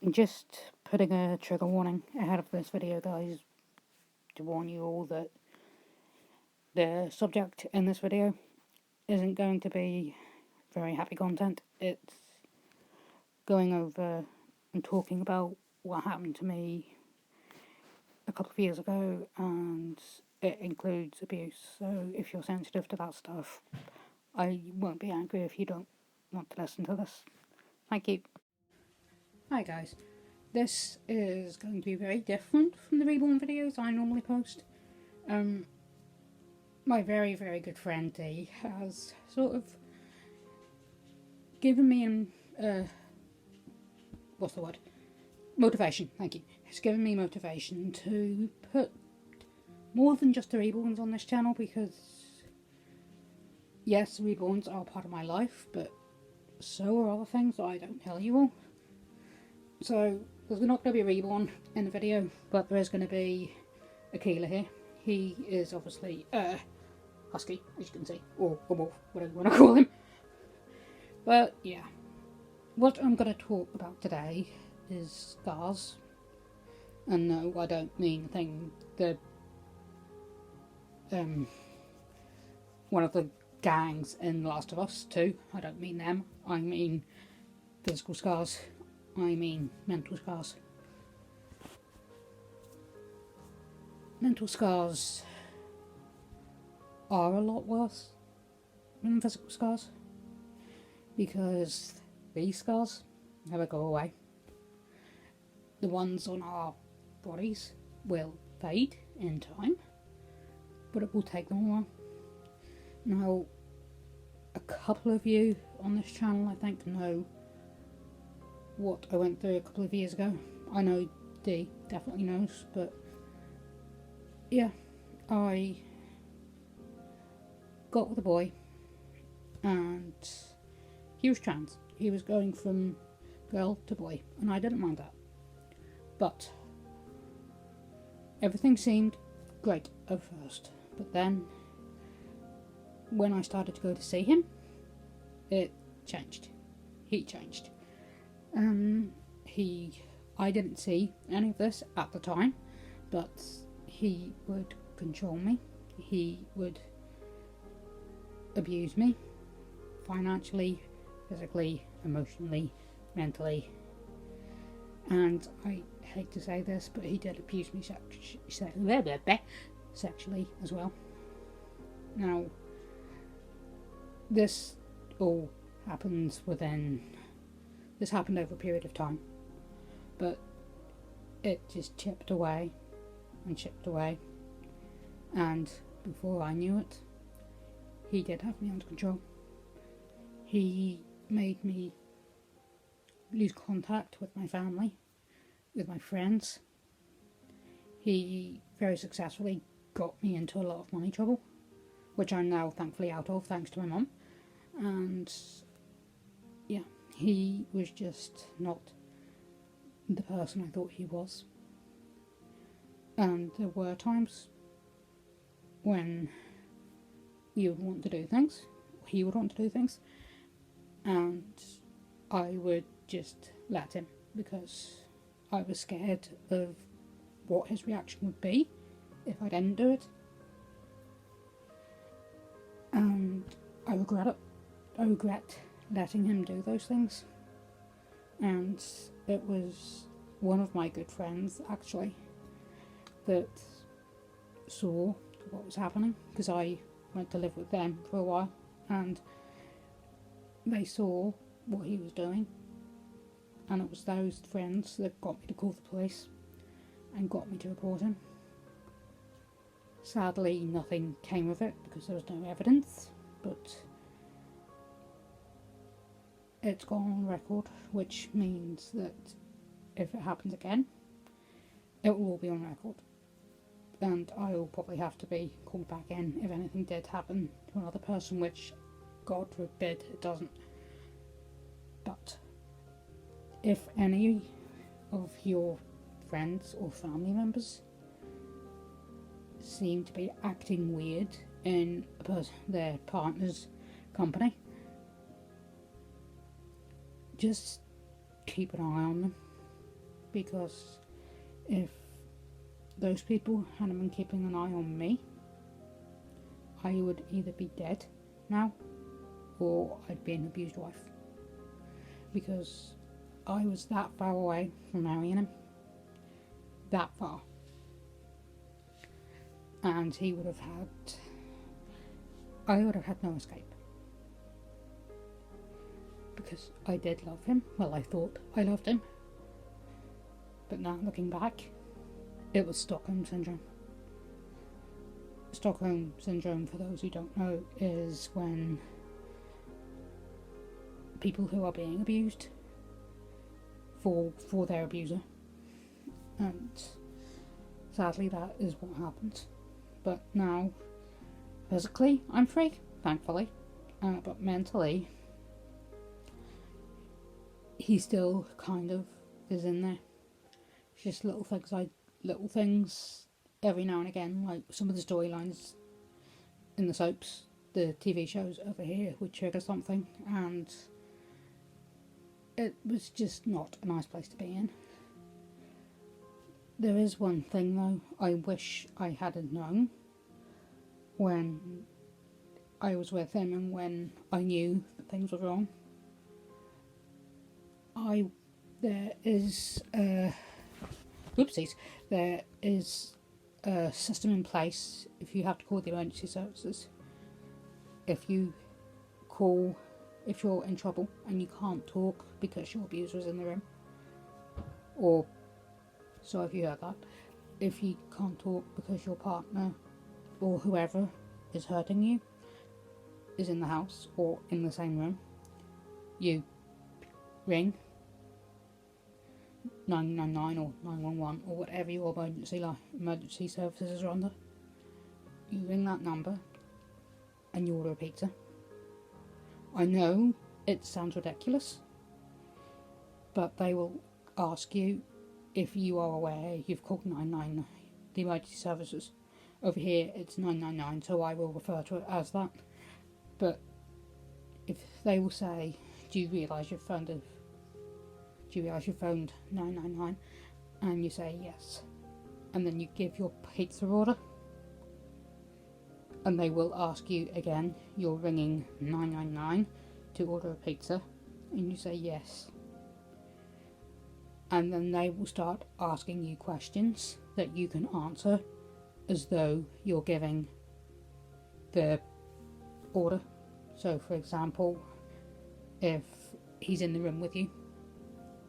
Just putting a trigger warning ahead of this video, guys, to warn you all that the subject in this video isn't going to be very happy content. It's going over and talking about what happened to me a couple of years ago, and it includes abuse. So if you're sensitive to that stuff, I won't be angry if you don't want to listen to this. Thank you. Hi guys. This is going to be very different from the Reborn videos I normally post. My very, very good friend D has sort of given me motivation, thank you. It's given me motivation to put more than just the Reborns on this channel, because yes, the Reborns are part of my life, but so are other things that I don't tell you all. So there's not going to be a Reborn in the video, but there is going to be a Keeler here. He is obviously husky, as you can see, or a wolf, whatever you want to call him. But yeah, what I'm going to talk about today is scars. And no, I don't mean one of the gangs in The Last of Us 2. I don't mean them. I mean physical scars. I mean mental scars. Mental scars are a lot worse than physical scars, because these scars never go away. The ones on our bodies will fade in time, but it will take them a while. Now, a couple of you on this channel, I think, know what I went through a couple of years ago. I know D definitely knows, but yeah, I got with a boy, and he was trans. He was going from girl to boy, and I didn't mind that. But everything seemed great at first, but then when I started to go to see him, it changed. He changed. I didn't see any of this at the time, but he would control me. He would abuse me financially, physically, emotionally, mentally, and I hate to say this, but he did abuse me sexually as well. Now, this all happens this happened over a period of time, but it just chipped away and chipped away, and before I knew it, he did have me under control. He made me lose contact with my family, with my friends. He very successfully got me into a lot of money trouble, which I'm now thankfully out of, thanks to my mum. And yeah, he was just not the person I thought he was. And there were times when you would want to do things, he would want to do things, and I would just let him, because I was scared of what his reaction would be if I didn't do it. And I regret it. I regret letting him do those things. And it was one of my good friends, actually, that saw what was happening, because I went to live with them for a while, and they saw what he was doing, and it was those friends that got me to call the police and got me to report him. Sadly, nothing came of it because there was no evidence, but it's gone on record, which means that if it happens again, it will all be on record, and I will probably have to be called back in if anything did happen to another person, which God forbid it doesn't. But if any of your friends or family members seem to be acting weird in their partner's company, just keep an eye on them. because if those people hadn't been keeping an eye on me, I would either be dead now or I'd be an abused wife, because I was that far away from marrying him, that far, and I would have had no escape, because I did love him. Well, I thought I loved him, but now looking back, it was Stockholm Syndrome. Stockholm Syndrome, for those who don't know, is when people who are being abused fall for their abuser, and sadly that is what happened. But now, physically, I'm free, thankfully, but mentally, he still kind of is in there. It's just little things every now and again, like some of the storylines in the soaps, the TV shows over here, would trigger something, and it was just not a nice place to be in. There is one thing though, I wish I hadn't known when I was with him and when I knew that things were wrong. There is a system in place if you have to call the emergency services. If you're in trouble and you can't talk because your abuser is in the room, or so if you heard that, if you can't talk because your partner or whoever is hurting you is in the house or in the same room, you ring 999 or 911 or whatever your emergency services are under. You ring that number and you order a pizza. I know it sounds ridiculous, but they will ask you if you are aware you've called 999, the emergency services. Over here it's 999, so I will refer to it as that. But if they will say, do you realise you've phoned 999? And you say yes, and then you give your pizza order, and they will ask you again, you're ringing 999 to order a pizza, and you say yes, and then they will start asking you questions that you can answer as though you're giving the order. So for example, if he's in the room with you,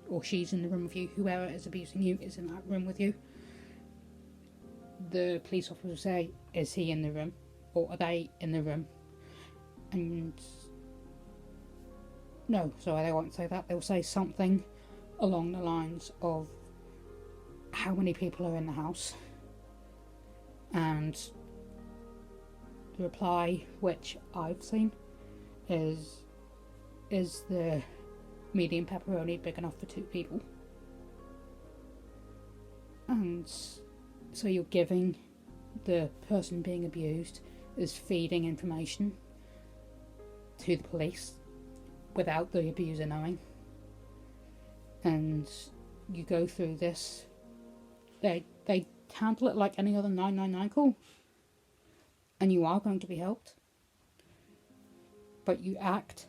or she's in the room with you, whoever is abusing you is in that room with you, the police officer will say, is he in the room, or are they in the room? And no, sorry, they won't say that. They'll say something along the lines of how many people are in the house, and the reply, which I've seen, is the medium pepperoni big enough for 2 people? And so you're giving the person being abused is feeding information to the police without the abuser knowing. And you go through this, they handle it like any other 999 call, and you are going to be helped, but you act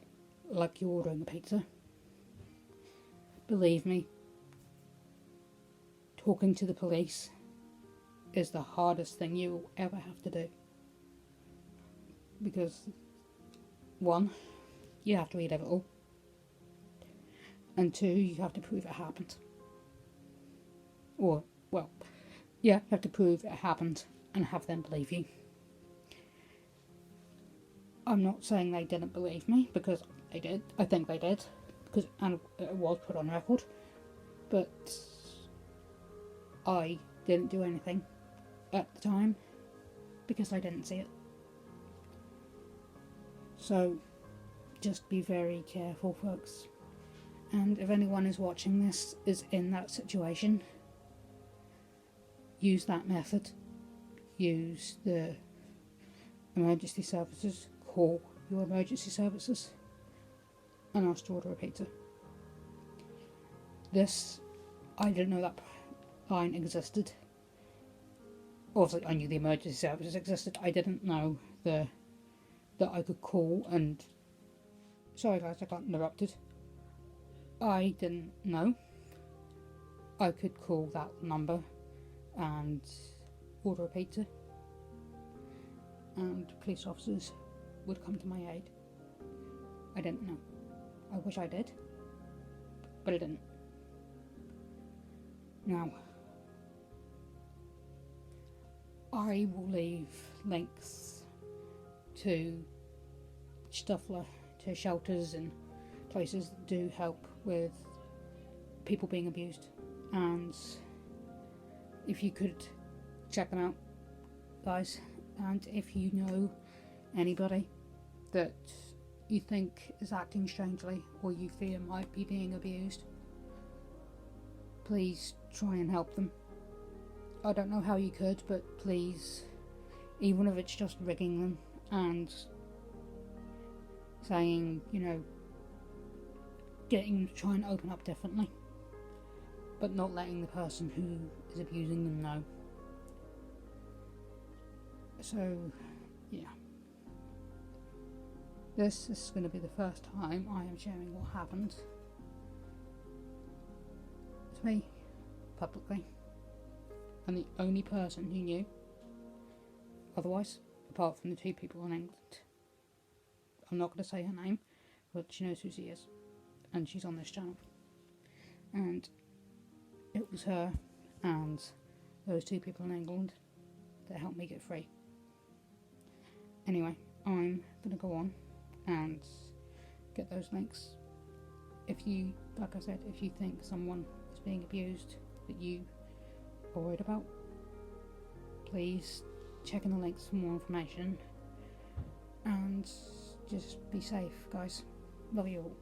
like you're ordering a pizza. Believe me, talking to the police is the hardest thing you will ever have to do. Because, 1, you have to relive it all. And 2, you have to prove it happened. You have to prove it happened and have them believe you. I'm not saying they didn't believe me, because they did. I think they did. And it was put on record, but I didn't do anything at the time because I didn't see it. So just be very careful, folks, and if anyone is watching this is in that situation, use that method. Use the emergency services, call your emergency services and ask to order a pizza. This I didn't know that line existed. Obviously, I knew the emergency services existed. I didn't know that I could call and... Sorry guys, I got interrupted. I didn't know I could call that number and order a pizza, and police officers would come to my aid. I didn't know. I wish I did, but I didn't. Now, I will leave links to stuff like to shelters and places that do help with people being abused, and if you could check them out, guys, and if you know anybody that you think is acting strangely or you fear might be being abused, please try and help them. I don't know how you could, but please, even if it's just rigging them and saying, getting them to try and open up differently, but not letting the person who is abusing them know. So, yeah. This is going to be the first time I am sharing what happened to me publicly, and the only person who knew otherwise, apart from the two people in England. I'm not going to say her name, but she knows who she is, and she's on this channel. And it was her and those two people in England that helped me get free. Anyway, I'm going to go on and get those links. If you, like I said, if you think someone is being abused that you are worried about, please check in the links for more information, and just be safe, guys. Love you all.